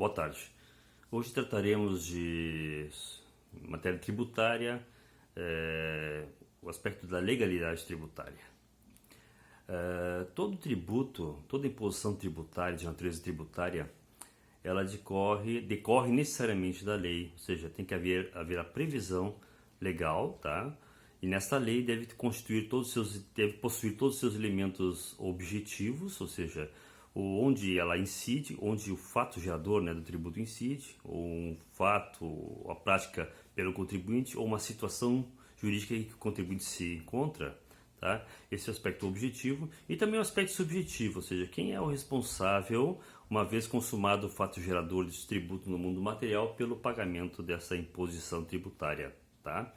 boa tarde. Hoje trataremos de matéria tributária, o aspecto da legalidade tributária. Todo tributo, toda imposição tributária, de natureza tributária, ela decorre necessariamente da lei, ou seja, tem que haver a previsão legal, tá? E nesta lei deve possuir todos os seus elementos objetivos, ou seja, onde ela incide, onde o fato gerador, né, do tributo incide, ou um fato, a prática pelo contribuinte, ou uma situação jurídica em que o contribuinte se encontra, tá? Esse é o aspecto objetivo. E também o aspecto subjetivo, ou seja, quem é o responsável, uma vez consumado o fato gerador desse tributo no mundo material, pelo pagamento dessa imposição tributária, tá?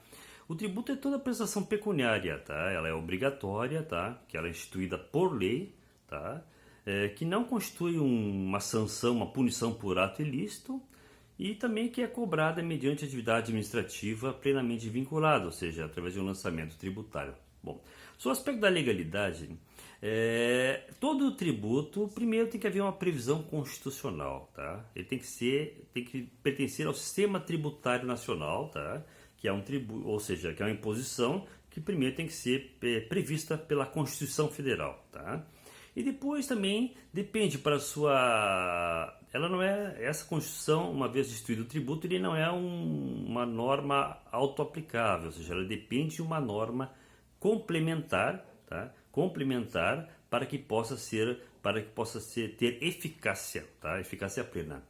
O tributo é toda prestação pecuniária, tá? Ela é obrigatória, tá? Que ela é instituída por lei, tá? Que não constitui uma sanção, uma punição por ato ilícito, e também que é cobrada mediante atividade administrativa plenamente vinculada, ou seja, através de um lançamento tributário. Bom, sobre o aspecto da legalidade, todo tributo, primeiro tem que haver uma previsão constitucional, tá? Ele tem que pertencer ao sistema tributário nacional, tá? Que é um tributo, ou seja, que é uma imposição que primeiro tem que ser prevista pela Constituição Federal, tá? E depois também depende para sua... Ela não é... Essa Constituição, uma vez instituído o tributo, ele não é uma norma autoaplicável, ou seja, ela depende de uma norma complementar, tá? Complementar para que possa ter eficácia, tá? Eficácia plena.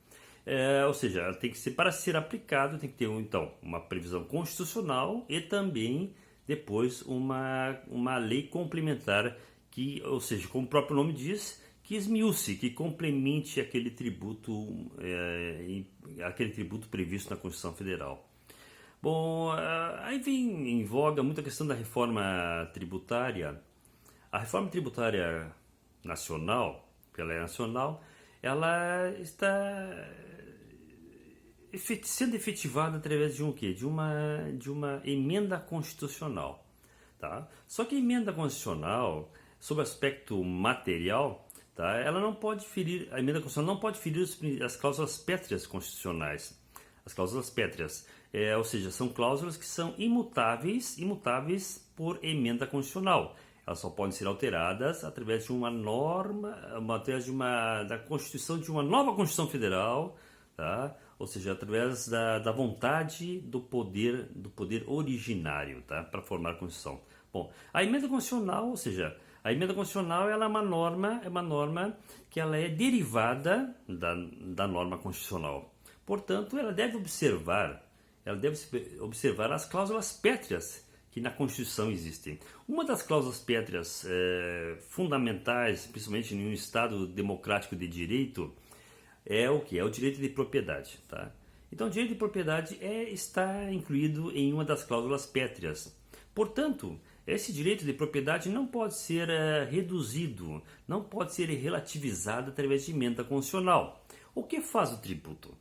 Ou seja, ela tem que ser, para ser aplicado, tem que ter então uma previsão constitucional e também depois uma lei complementar que, ou seja, como o próprio nome diz, que esmiúce, que complemente aquele tributo previsto na Constituição Federal. Bom, aí vem em voga muita questão da reforma tributária. A reforma tributária nacional, porque ela é nacional, ela está sendo efetivada através de um quê? De uma emenda constitucional, tá? Só que a emenda constitucional, sob o aspecto material, tá? Ela não pode ferir, a emenda constitucional não pode ferir as cláusulas pétreas constitucionais. As cláusulas pétreas, ou seja, são cláusulas que são imutáveis por emenda constitucional. Elas só podem ser alteradas através de uma norma, da constituição de uma nova Constituição Federal, tá? Ou seja, através da vontade do poder originário, tá? Para formar a Constituição. Bom, a emenda constitucional, ou seja, a emenda constitucional ela é uma norma que ela é derivada da norma constitucional. Portanto, ela deve observar as cláusulas pétreas que na Constituição existem. Uma das cláusulas pétreas fundamentais, principalmente em um Estado democrático de direito, é o que? É o direito de propriedade, tá? Então, o direito de propriedade está incluído em uma das cláusulas pétreas. Portanto, esse direito de propriedade não pode ser reduzido, não pode ser relativizado através de emenda constitucional. O que faz o tributo?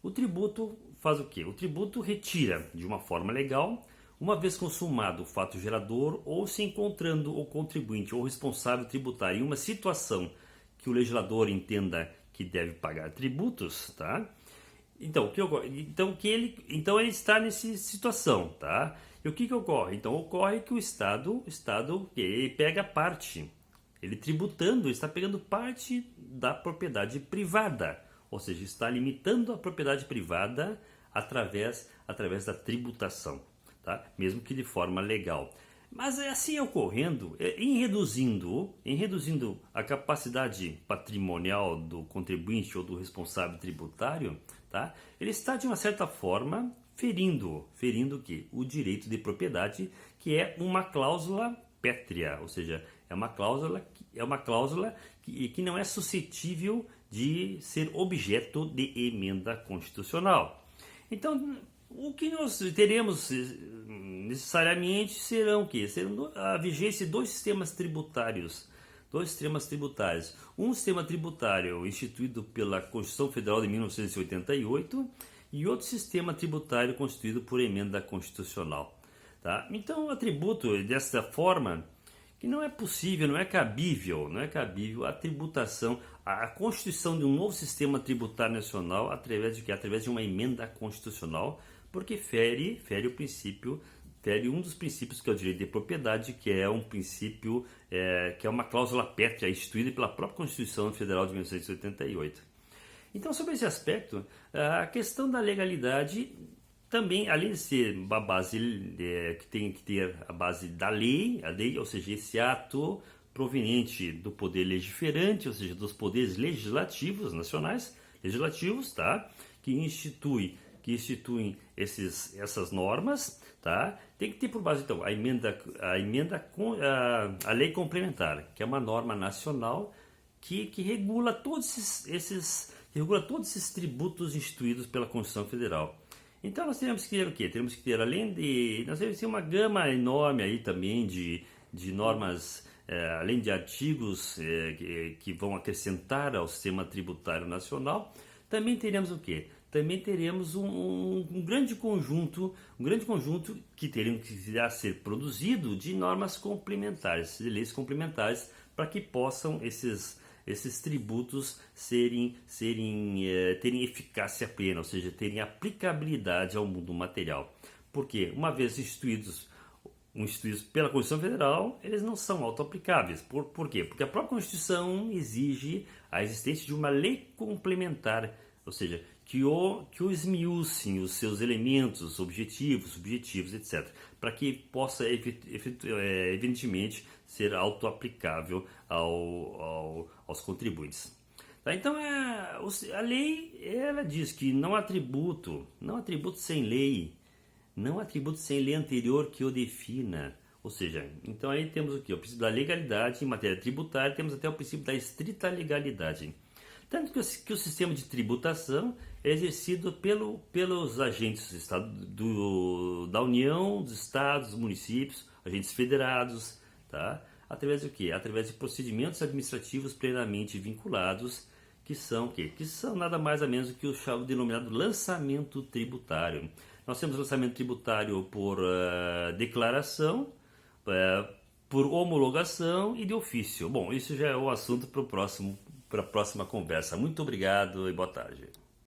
O tributo faz o quê? O tributo retira de uma forma legal, uma vez consumado o fato gerador ou se encontrando o contribuinte ou responsável tributário em uma situação que o legislador entenda que deve pagar tributos, tá? Então, ele está nessa situação, tá? E o que ocorre? Então, ocorre que o Estado ele pega parte, ele tributando, está pegando parte da propriedade privada, ou seja, está limitando a propriedade privada através da tributação, tá? Mesmo que de forma legal. Mas assim ocorrendo, em reduzindo a capacidade patrimonial do contribuinte ou do responsável tributário, tá? Ele está de uma certa forma ferindo o quê? O direito de propriedade, que é uma cláusula pétrea, ou seja, é uma cláusula que não é suscetível de ser objeto de emenda constitucional. Então, o que nós teremos necessariamente serão o quê? Serão a vigência de dois sistemas tributários. Um sistema tributário instituído pela Constituição Federal de 1988 e outro sistema tributário constituído por emenda constitucional, tá? Então, o tributo desta forma que não é possível, não é cabível a tributação, a constituição de um novo sistema tributário nacional através de quê? Através de uma emenda constitucional, porque fere o princípio, fere um dos princípios que é o direito de propriedade, que é um princípio, que é uma cláusula pétrea instituída pela própria Constituição Federal de 1988. Então, sobre esse aspecto, a questão da legalidade também, além de ser uma base que tem que ter a base da lei, ou seja, esse ato proveniente do poder legiferante, ou seja, dos poderes legislativos nacionais, legislativos, tá? que instituem essas normas, tá? Tem que ter por base então a lei complementar, que é uma norma nacional que regula todos esses tributos instituídos pela Constituição Federal. Então nós teremos que ter o quê? Teremos que ter, nós temos que ter uma gama enorme aí também de normas, além de artigos que vão acrescentar ao sistema tributário nacional. Também teremos o quê? Também teremos um grande conjunto que irá ser produzido de normas complementares, de leis complementares, para que possam esses tributos terem eficácia plena, ou seja, terem aplicabilidade ao mundo material. Porque, uma vez instituídos pela Constituição Federal, eles não são auto-aplicáveis. Por quê? Porque a própria Constituição exige a existência de uma lei complementar, ou seja, que o esmiucem os seus elementos, objetivos, subjetivos, etc., para que possa, evidentemente, ser auto-aplicável aos contribuintes. Tá? Então, a lei ela diz que não há tributo sem lei, não há tributo sem lei anterior que o defina. Ou seja, então aí temos o quê? O princípio da legalidade em matéria tributária, temos até o princípio da estrita legalidade. Tanto que o sistema de tributação é exercido pelos agentes da União, dos estados, dos municípios, agentes federados, tá? Através do quê? Através de procedimentos administrativos plenamente vinculados, que são o quê? Que são nada mais ou menos do que o denominado lançamento tributário. Nós temos lançamento tributário por declaração, por homologação e de ofício. Bom, isso já é o assunto para a próxima conversa. Muito obrigado e boa tarde.